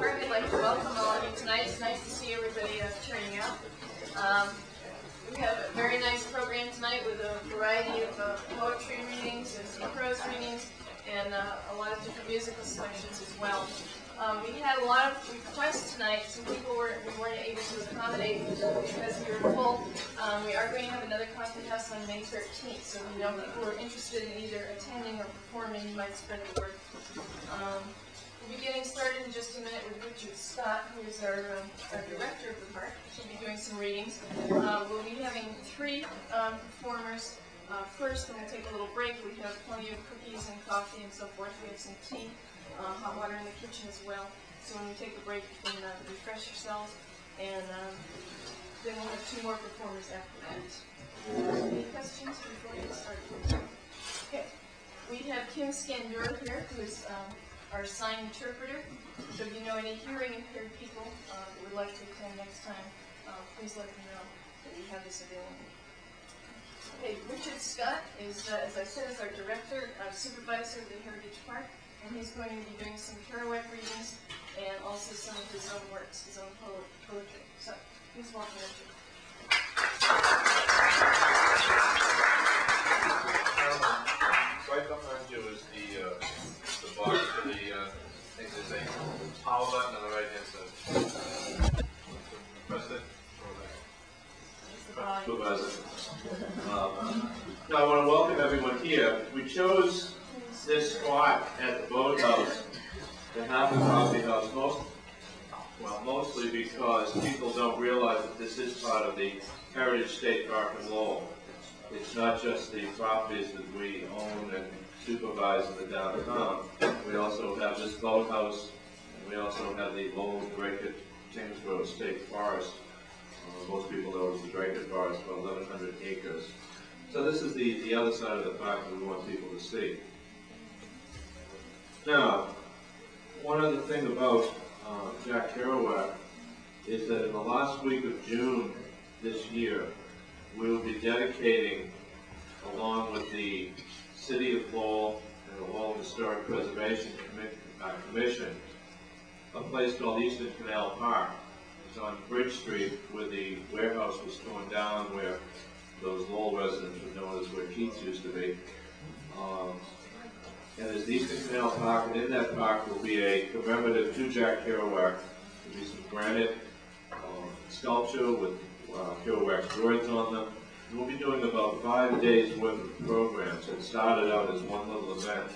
I'd like to welcome all of you tonight. It's nice to see everybody turning out. We have a very nice program tonight with a variety of poetry readings and some prose readings and a lot of different musical selections as well. We had a lot of requests tonight. Some people we weren't able to accommodate because we were full. We are going to have another coffee house on May 13th, so if you know people are interested in either attending or performing, you might spread the word. We'll be getting started in just a minute with Richard Scott, who is our director of the park. She'll be doing some readings. We'll be having three performers first, and we'll take a little break. We have plenty of cookies and coffee and so forth. We have some tea, hot water in the kitchen as well. So when we take a break, you can refresh yourselves, and then we'll have two more performers after that. Any questions before we get started? Okay. We have Kim Scandura here, who is our sign interpreter. So if you know any hearing impaired people that would like to attend next time, please let them know that we have this available. Okay, Richard Scott is, as I said, is our director, supervisor of the Heritage Park, and he's going to be doing some kerouac readings and also some of his own works, his own poetry. So please welcome Richard. Right behind you is the box for the, I think there's a power button on the right hand side. Press it. Now I want to welcome everyone here. We chose this spot at the boathouse to have the coffee house mostly because people don't realize that this is part of the Heritage State Park in Lowell. It's not just the properties that we own and supervise in the downtown. We also have this boathouse, and we also have the Lowell Draycote Tingsboro State Forest. Most people know it's the Draycote Forest, about 1,100 acres. So this is the other side of the park that we want people to see. Now, one other thing about Jack Kerouac is that in the last week of June this year, we will be dedicating, along with the City of Lowell and the Lowell Historic Preservation Commission, a place called Eastern Canal Park. It's on Bridge Street, where the warehouse was torn down, where those Lowell residents would know as where Keats used to be. And there's the Eastern Canal Park, and in that park will be a commemorative to Jack Kerouac. There'll be some granite sculpture with Kerouac's words on them. And we'll be doing about 5 days worth of programs. It started out as one little event.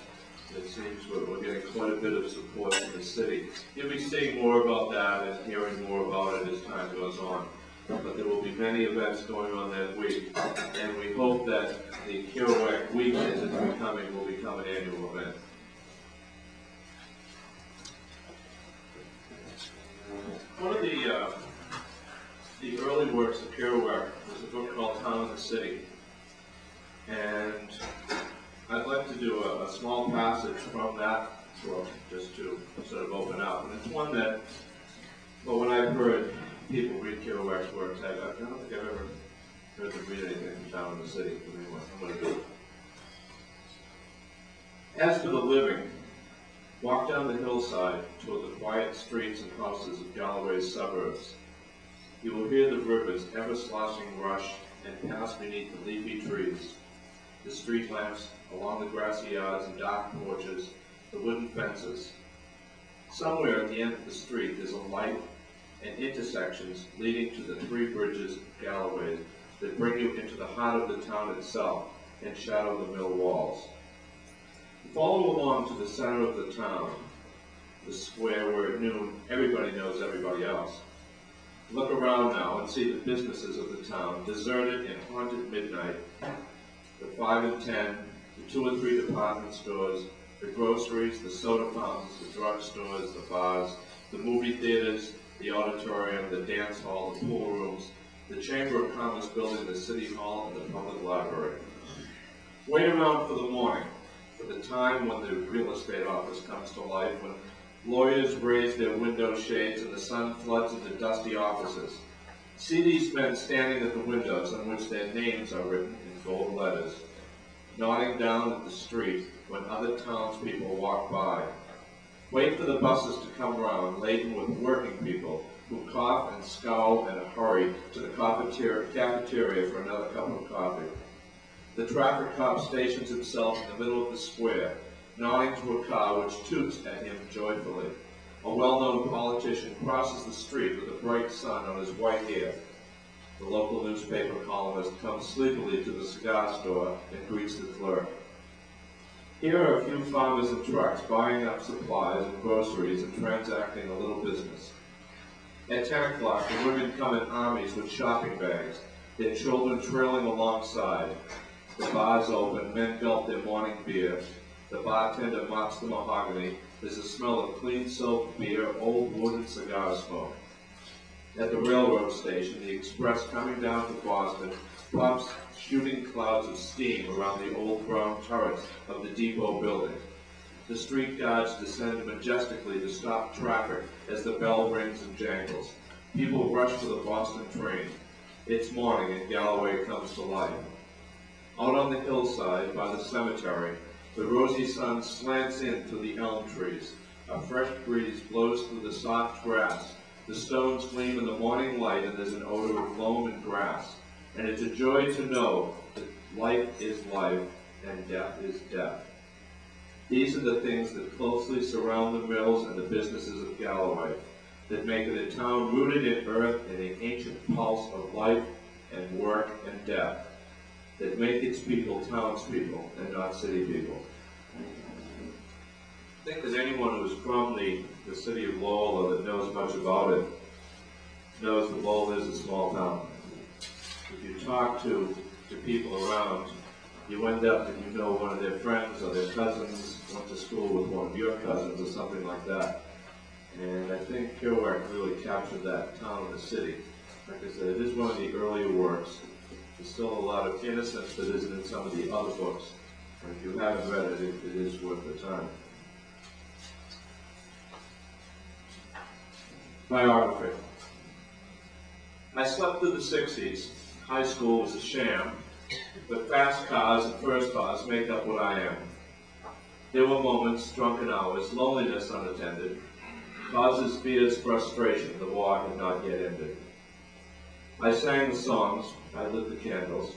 It seems we're getting quite a bit of support from the city. You'll be seeing more about that and hearing more about it as time goes on. But there will be many events going on that week, and we hope that the Kerouac Week, as it's becoming, will become an annual event. One of the early works of Kerouac was a book called Town and the City, and I'd like to do a small passage from that book just to sort of open up. And it's one that, well, when I've heard people read Kerouac's works, I don't think I've ever heard them read anything from Town and the City. Anyway, I'm going to do it. As for the living, walk down the hillside toward the quiet streets and houses of Galloway's suburbs. You will hear the river's ever-sloshing rush and pass beneath the leafy trees, the street lamps along the grassy yards and dark porches, the wooden fences. Somewhere at the end of the street is a light and intersections leading to the three bridges of Galloway that bring you into the heart of the town itself and shadow the mill walls. Follow along to the center of the town, the square where at noon everybody knows everybody else. Look around now and see the businesses of the town, deserted and haunted midnight, the 5 and 10, the 2 or 3 department stores, the groceries, the soda fountains, the drug stores, the bars, the movie theaters, the auditorium, the dance hall, the pool rooms, the Chamber of Commerce building, the City Hall, and the Public Library. Wait around for the morning, for the time when the real estate office comes to life, when lawyers raise their window shades and the sun floods into dusty offices. See these men standing at the windows on which their names are written in gold letters, nodding down at the street when other townspeople walk by. Wait for the buses to come round, laden with working people who cough and scowl in a hurry to the cafeteria for another cup of coffee. The traffic cop stations himself in the middle of the square, nodding to a car which toots at him joyfully. A well-known politician crosses the street with a bright sun on his white hair. The local newspaper columnist comes sleepily to the cigar store and greets the clerk. Here are a few farmers and trucks buying up supplies and groceries and transacting a little business. At 10 o'clock, the women come in armies with shopping bags, their children trailing alongside. The bar's open, men gulp their morning beer. The bartender mops the mahogany. There's a smell of clean soap, beer, old wood, and cigar smoke. At the railroad station, the express coming down to Boston pumps shooting clouds of steam around the old brown turrets of the depot building. The street guards descend majestically to stop traffic as the bell rings and jangles. People rush for the Boston train. It's morning and Galloway comes to life. Out on the hillside by the cemetery, the rosy sun slants in through the elm trees. A fresh breeze blows through the soft grass. The stones gleam in the morning light, and there's an odor of loam and grass. And it's a joy to know that life is life and death is death. These are the things that closely surround the mills and the businesses of Galloway, that make it a town rooted in earth and the ancient pulse of life and work and death, that make its people townspeople and not city people. I think that anyone who's from the city of Lowell or that knows much about it knows that Lowell is a small town. If you talk to people around, you end up that you know one of their friends or their cousins went to school with one of your cousins or something like that. And I think Kerouac really captured that town and the city. Like I said, it is one of the earlier works. There's still a lot of innocence that isn't in some of the other books. And if you haven't read it, it is worth the time. Biography. I slept through the 60s. High school was a sham, but fast cars and first cars make up what I am. There were moments, drunken hours, loneliness unattended, causes, fears, frustration, the war had not yet ended. I sang the songs, I lit the candles.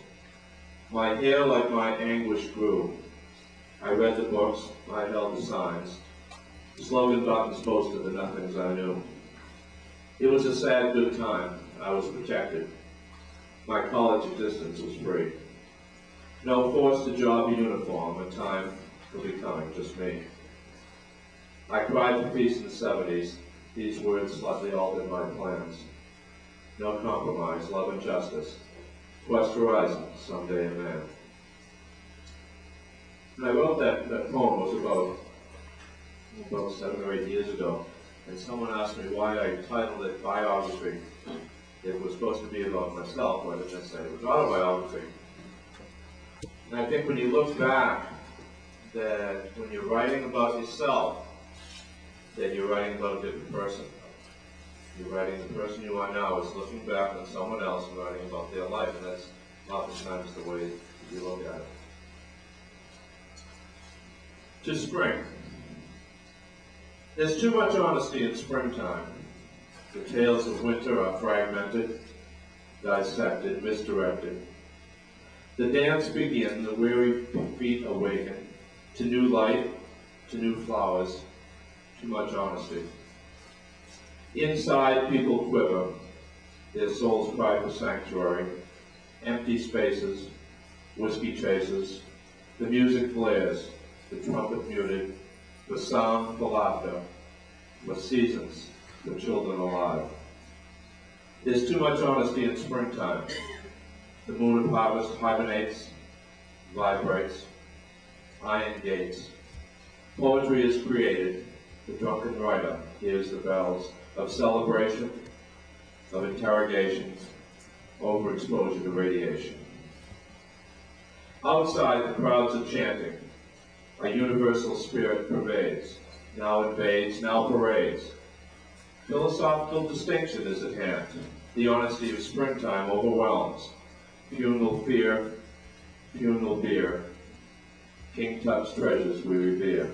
My hair like my anguish grew. I read the books, I held the signs. Slogan buttons posted the nothings I knew. It was a sad good time. I was protected. My college existence was free. No forced to job uniform, and time will be coming, just me. I cried for peace in the 70s. These words slightly altered my plans. No compromise, love and justice. Quest horizon, someday a man. And I wrote that poem was about 7 or 8 years ago, and someone asked me why I titled it Biography. It was supposed to be about myself, why didn't I say it was autobiography? And I think when you look back, that when you're writing about yourself, then you're writing about a different person. You're writing the person you are now is looking back on someone else and writing about their life, and that's oftentimes the way you look at it. To spring. There's too much honesty in springtime. The tales of winter are fragmented, dissected, misdirected. The dance begins, the weary feet awaken to new light, to new flowers, too much honesty. Inside, people quiver, their souls cry for sanctuary, empty spaces, whiskey chasers, the music flares, the trumpet muted, the sound for laughter, for seasons, for children alive. There's too much honesty in springtime. The moon of harvest hibernates, vibrates, iron gates. Poetry is created, the drunken writer hears the bells of celebration, of interrogation, overexposure to radiation. Outside, the crowds are chanting. A universal spirit pervades, now invades, now parades. Philosophical distinction is at hand. The honesty of springtime overwhelms. Funeral fear, funeral beer. King Tut's treasures we revere.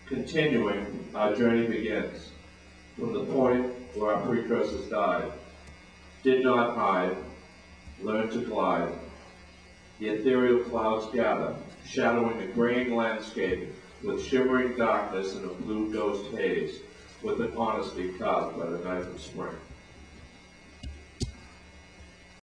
Continuing, our journey begins from the point where our precursors died. Did not hide, learned to glide. The ethereal clouds gather, shadowing the graying landscape with shimmering darkness and a blue ghost haze, with an honesty carved by the knife of spring.